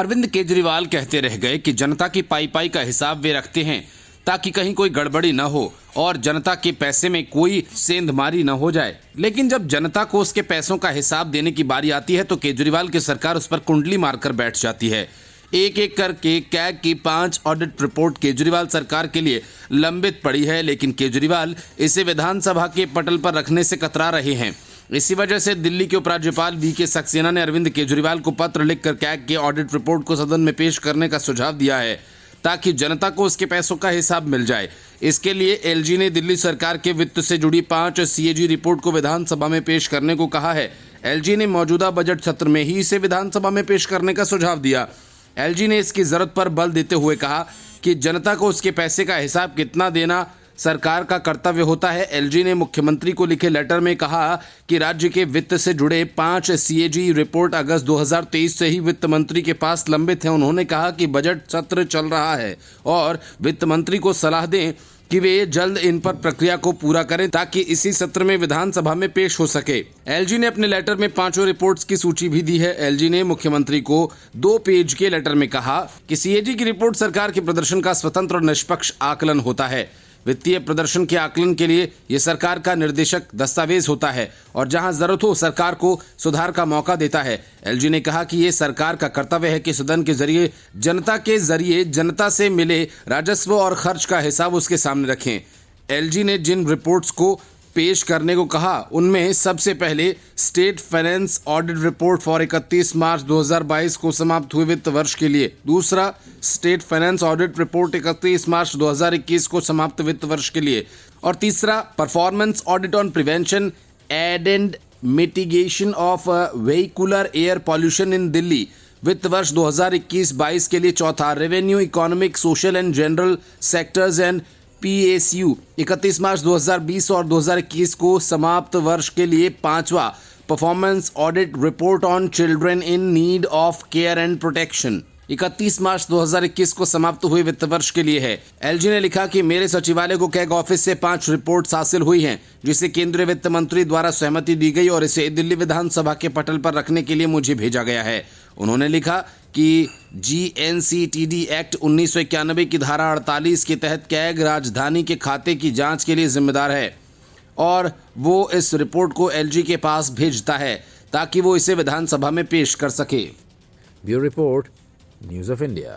अरविंद केजरीवाल कहते रह गए कि जनता की पाई पाई का हिसाब वे रखते हैं ताकि कहीं कोई गड़बड़ी न हो और जनता के पैसे में कोई सेंधमारी न हो जाए। लेकिन जब जनता को उसके पैसों का हिसाब देने की बारी आती है तो केजरीवाल की सरकार उस पर कुंडली मारकर बैठ जाती है। एक एक करके कैग की 5 ऑडिट रिपोर्ट केजरीवाल सरकार के लिए लंबित पड़ी है, लेकिन केजरीवाल इसे विधानसभा के पटल पर रखने से कतरा रहे हैं। इसी वजह से दिल्ली के उपराज्यपाल वीके सक्सेना ने अरविंद केजरीवाल को पत्र लिखकर कैग के ऑडिट रिपोर्ट को सदन में पेश करने का सुझाव दिया है ताकि जनता को उसके पैसों का हिसाब मिल जाए। इसके लिए एलजी ने दिल्ली सरकार के वित्त से जुड़ी 5 सीएजी रिपोर्ट को विधानसभा में पेश करने को कहा है। एलजी ने मौजूदा बजट सत्र में ही इसे विधानसभा में पेश करने का सुझाव दिया। एलजी ने इसकी जरूरत पर बल देते हुए कहा कि जनता को उसके पैसे का हिसाब कितना देना सरकार का कर्तव्य होता है। एलजी ने मुख्यमंत्री को लिखे लेटर में कहा कि राज्य के वित्त से जुड़े 5 सीएजी रिपोर्ट अगस्त 2023 से ही वित्त मंत्री के पास लंबित हैं। उन्होंने कहा कि बजट सत्र चल रहा है और वित्त मंत्री को सलाह दें कि वे जल्द इन पर प्रक्रिया को पूरा करें ताकि इसी सत्र में विधानसभा में पेश हो सके। एलजी ने अपने लेटर में 5 रिपोर्ट्स की सूची भी दी है। एलजी ने मुख्यमंत्री को 2 पेज के लेटर में कहा कि सीएजी की रिपोर्ट सरकार के प्रदर्शन का स्वतंत्र और निष्पक्ष आकलन होता है। वित्तीय प्रदर्शन के आकलन के लिए ये सरकार का निर्देशक दस्तावेज होता है और जहां जरूरत हो सरकार को सुधार का मौका देता है। एलजी ने कहा कि ये सरकार का कर्तव्य है कि सदन के जरिए जनता से मिले राजस्व और खर्च का हिसाब उसके सामने रखें। एलजी ने जिन रिपोर्ट्स को पेश करने को कहा उनमें सबसे पहले state finance audit report for 31 मार्च 2022 को समाप्त हुए वित्त वर्ष के लिए, दूसरा स्टेट फाइनेंस ऑडिट रिपोर्ट 31 मार्च 2021 को समाप्त वित्त वर्ष के लिए और तीसरा performance audit on prevention and mitigation of vehicular air pollution in Delhi वित्त वर्ष 2021-22 के लिए, चौथा revenue economic social and general sectors and PSU 31 मार्च 2020 और 2021 को समाप्त वर्ष के लिए, पांचवा performance audit report on children in need of care and protection 31 मार्च 2021 को समाप्त हुए वित्त वर्ष के लिए है। एलजी ने लिखा कि मेरे सचिवालय को कैग ऑफिस से 5 रिपोर्ट्स हासिल हुई हैं जिसे केंद्रीय वित्त मंत्री द्वारा सहमति दी गई और इसे दिल्ली विधानसभा के पटल पर रखने के लिए मुझे भेजा गया है। उन्होंने लिखा कि GNCTD एक्ट 1991 की धारा 48 के तहत कैग राजधानी के खाते की जांच के लिए जिम्मेदार है और वो इस रिपोर्ट को एलजी के पास भेजता है ताकि वो इसे विधानसभा में पेश कर सके। Bureau report, news of India.